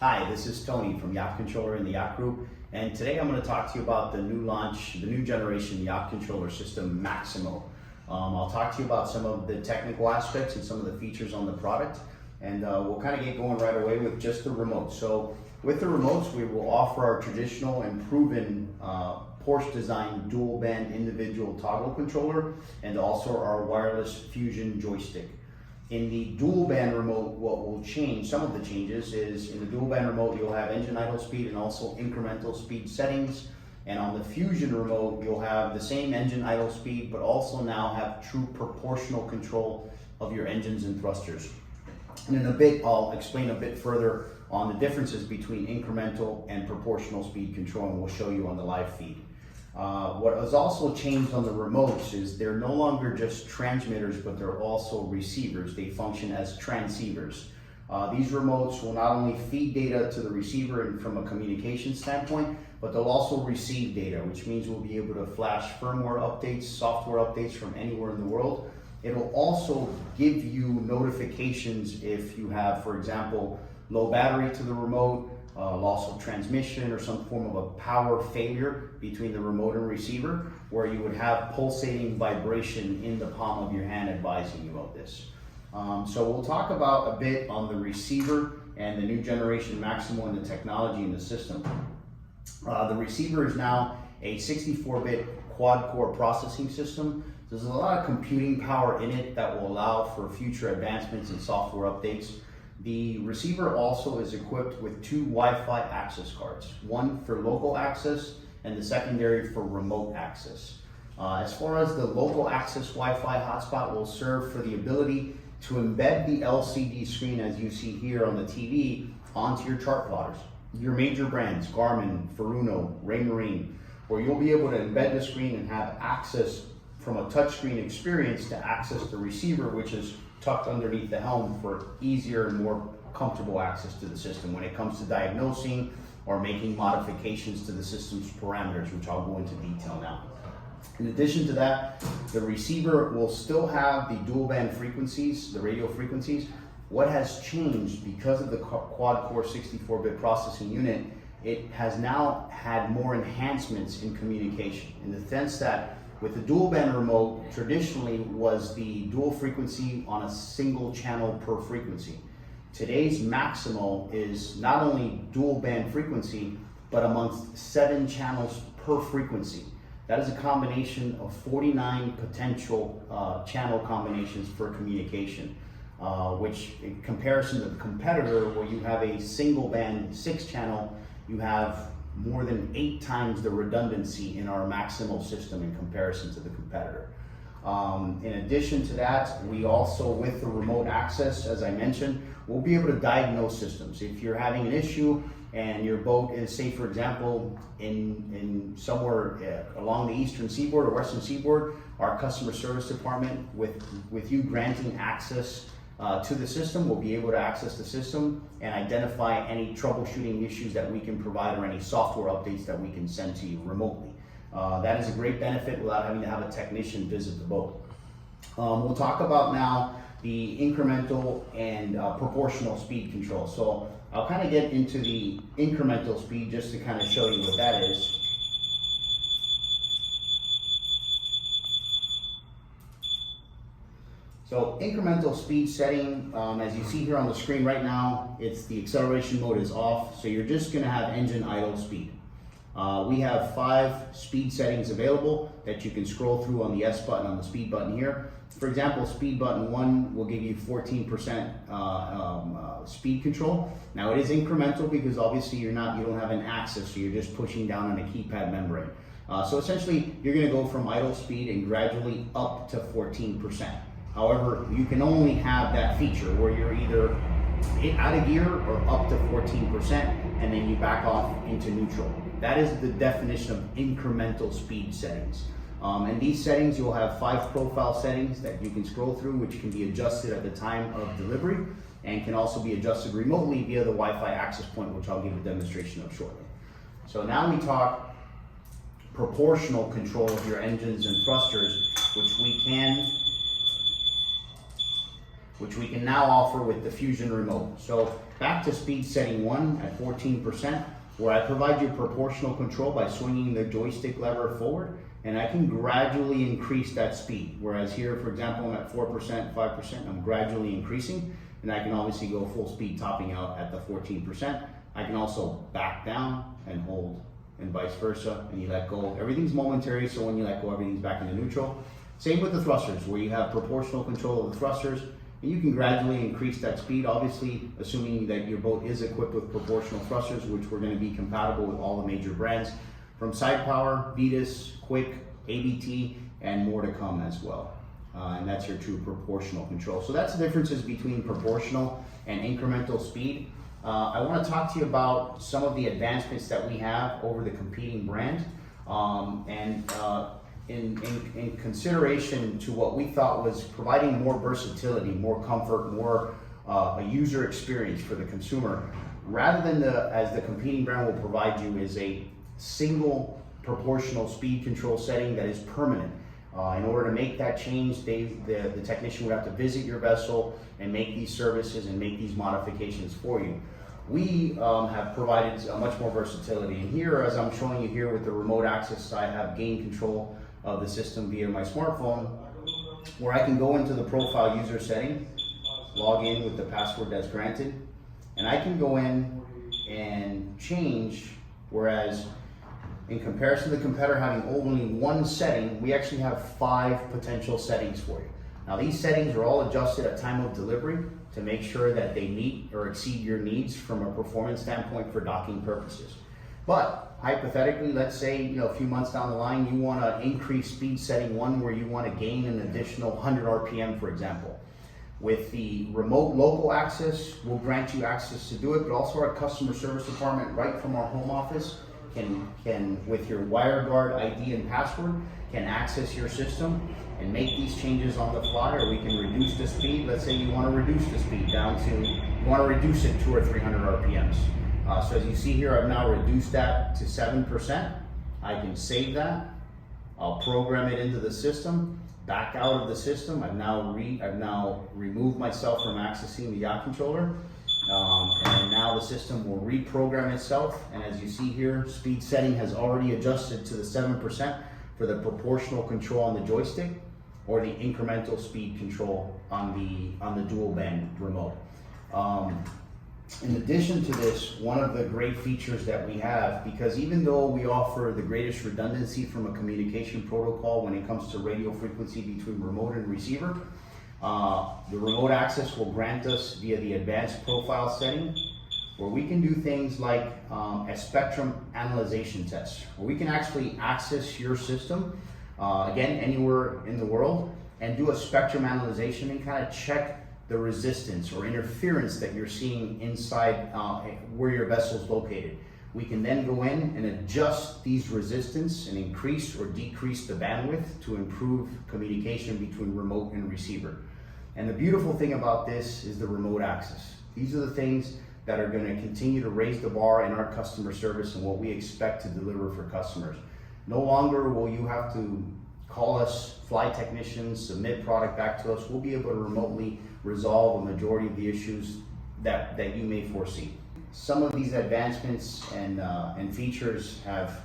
Hi, this is Tony from Yacht Controller in the Yacht Group, and today I'm going to talk to you about the new launch, the new generation Yacht Controller System, Maximo. I'll talk to you about some of the technical aspects and some of the features on the product, and we'll kind of get going right away with just the remote. So with the remotes, we will offer our traditional and proven Porsche design dual band individual toggle controller and also our wireless fusion joystick. In the dual band remote, what will change, some of the changes is in the dual band remote, you'll have engine idle speed and also incremental speed settings. And on the fusion remote, you'll have the same engine idle speed, but also now have true proportional control of your engines and thrusters. And in a bit, I'll explain a bit further on the differences between incremental and proportional speed control, and we'll show you on the live feed. What has also changed on the remotes is they're no longer just transmitters, but they're also receivers. They function as transceivers. These remotes will not only feed data to the receiver and from a communication standpoint, but they'll also receive data, which means we'll be able to flash firmware updates, software updates from anywhere in the world. It'll also give you notifications if you have, for example, low battery to the remote, loss of transmission, or some form of a power failure between the remote and receiver, where you would have pulsating vibration in the palm of your hand advising you about this. So we'll talk about a bit on the receiver and the new generation Maximo and the technology in the system. The receiver is now a 64-bit quad-core processing system. There's a lot of computing power in it that will allow for future advancements in software updates. The receiver also is equipped with two Wi-Fi access cards, one for local access and the secondary for remote access. As far as the local access Wi-Fi hotspot will serve for the ability to embed the LCD screen, as you see here on the TV, onto your chart plotters. Your major brands, Garmin, Furuno, Raymarine, where you'll be able to embed the screen and have access from a touchscreen experience to access the receiver, which is tucked underneath the helm for easier and more comfortable access to the system when it comes to diagnosing or making modifications to the system's parameters, which I'll go into detail now. In addition to that, the receiver will still have the dual band frequencies, the radio frequencies. What has changed because of the quad-core 64-bit processing unit, it has now had more enhancements in communication, in the sense that with the dual band remote, traditionally was the dual frequency on a single channel per frequency. Today's Maximo is not only dual band frequency, but amongst 7 channels per frequency. That is a combination of 49 potential channel combinations for communication, which in comparison to the competitor, where you have a single band 6 channel, you have more than 8 times the redundancy in our Maximo system in comparison to the competitor. In addition to that, we also, with the remote access, as I mentioned, we'll be able to diagnose systems. If you're having an issue and your boat is, say for example, in somewhere along the eastern seaboard or western seaboard, our customer service department, with you granting access to the system, we'll be able to access the system and identify any troubleshooting issues that we can provide or any software updates that we can send to you remotely. That is a great benefit without having to have a technician visit the boat. We'll talk about now the incremental and proportional speed control. So I'll kind of get into the incremental speed just to kind of show you what that is. So incremental speed setting, as you see here on the screen right now, it's the acceleration mode is off, so you're just gonna have engine idle speed. We have 5 speed settings available that you can scroll through on the S button, on the speed button here. For example, speed button 1 will give you 14% speed control. Now it is incremental because obviously you don't have an axis, so you're just pushing down on a keypad membrane. So essentially, you're gonna go from idle speed and gradually up to 14%. However, you can only have that feature where you're either out of gear or up to 14%, and then you back off into neutral. That is the definition of incremental speed settings. And these settings, you'll have 5 profile settings that you can scroll through, which can be adjusted at the time of delivery and can also be adjusted remotely via the Wi-Fi access point, which I'll give a demonstration of shortly. So now we talk proportional control of your engines and thrusters, which we can which we can now offer with the Fusion remote. So back to speed setting 1 at 14%, where I provide you proportional control by swinging the joystick lever forward, and I can gradually increase that speed. Whereas here, for example, I'm at 4%, 5%, I'm gradually increasing, and I can obviously go full speed topping out at the 14%. I can also back down and hold, and vice versa, and you let go. Everything's momentary, so when you let go, everything's back into neutral. Same with the thrusters, where you have proportional control of the thrusters, and you can gradually increase that speed, obviously assuming that your boat is equipped with proportional thrusters, which we're going to be compatible with all the major brands, from Side Power, Vetus, Quick, ABT, and more to come as well. And that's your true proportional control. So that's the differences between proportional and incremental speed. I want to talk to you about some of the advancements that we have over the competing brand, in consideration to what we thought was providing more versatility, more comfort, more a user experience for the consumer, rather than as the competing brand will provide you, is a single proportional speed control setting that is permanent. In order to make that change, the technician would have to visit your vessel and make these services and make these modifications for you. We have provided much more versatility. And here, as I'm showing you here with the remote access, I have gained control of the system via my smartphone, where I can go into the profile user setting, log in with the password that's granted, and I can go in and change, whereas in comparison to the competitor having only one setting, we actually have 5 potential settings for you. Now these settings are all adjusted at time of delivery to make sure that they meet or exceed your needs from a performance standpoint for docking purposes. But hypothetically, let's say a few months down the line, you want to increase speed setting 1, where you want to gain an additional 100 RPM, for example. With the remote local access, we'll grant you access to do it, but also our customer service department right from our home office can with your WireGuard ID and password, can access your system and make these changes on the fly, or we can reduce the speed. Let's say you want to reduce the speed down to, you want to reduce it 200 or 300 RPMs. So as you see here, I've now reduced that to 7%. I can save that. I'll program it into the system, back out of the system. I've now removed myself from accessing the yacht controller. And now the system will reprogram itself, and as you see here, speed setting has already adjusted to the 7% for the proportional control on the joystick, or the incremental speed control on the dual band remote. In addition to this, one of the great features that we have, because even though we offer the greatest redundancy from a communication protocol when it comes to radio frequency between remote and receiver, the remote access will grant us via the advanced profile setting, where we can do things like a spectrum analyzation test, where we can actually access your system, again, anywhere in the world, and do a spectrum analyzation and kind of check the resistance or interference that you're seeing inside where your vessel is located. We can then go in and adjust these resistance and increase or decrease the bandwidth to improve communication between remote and receiver. And the beautiful thing about this is the remote access. These are the things that are going to continue to raise the bar in our customer service and what we expect to deliver for customers. No longer will you have to call us, fly technicians, submit product back to us. We'll be able to remotely resolve a majority of the issues that you may foresee. Some of these advancements and features have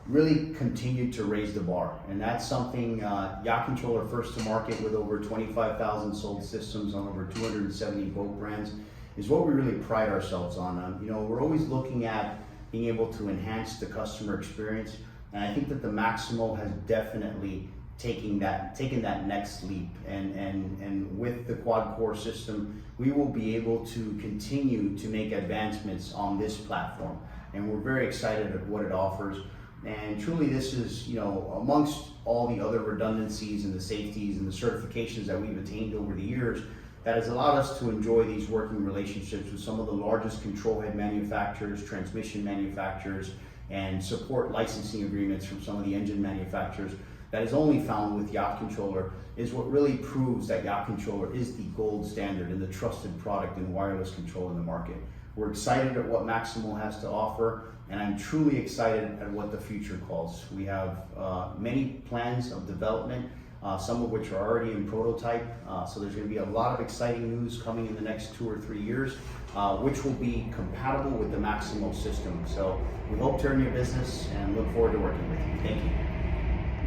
really continued to raise the bar, and that's something Yacht Controller, first to market with over 25,000 sold systems on over 270 boat brands, is what we really pride ourselves on. We're always looking at being able to enhance the customer experience, and I think that the Maximo has definitely taken that next leap, and with the quad core system, we will be able to continue to make advancements on this platform, and we're very excited at what it offers. And truly, this is, amongst all the other redundancies and the safeties and the certifications that we've attained over the years, that has allowed us to enjoy these working relationships with some of the largest control head manufacturers, transmission manufacturers, and support licensing agreements from some of the engine manufacturers. That is only found with Yacht Controller, is what really proves that Yacht Controller is the gold standard and the trusted product in wireless control in the market. We're excited at what Maximo has to offer, and I'm truly excited at what the future calls. We have many plans of development some of which are already in prototype. So there's going to be a lot of exciting news coming in the next 2 or 3 years, which will be compatible with the Maximo system. So we hope to earn your business and look forward to working with you. Thank you.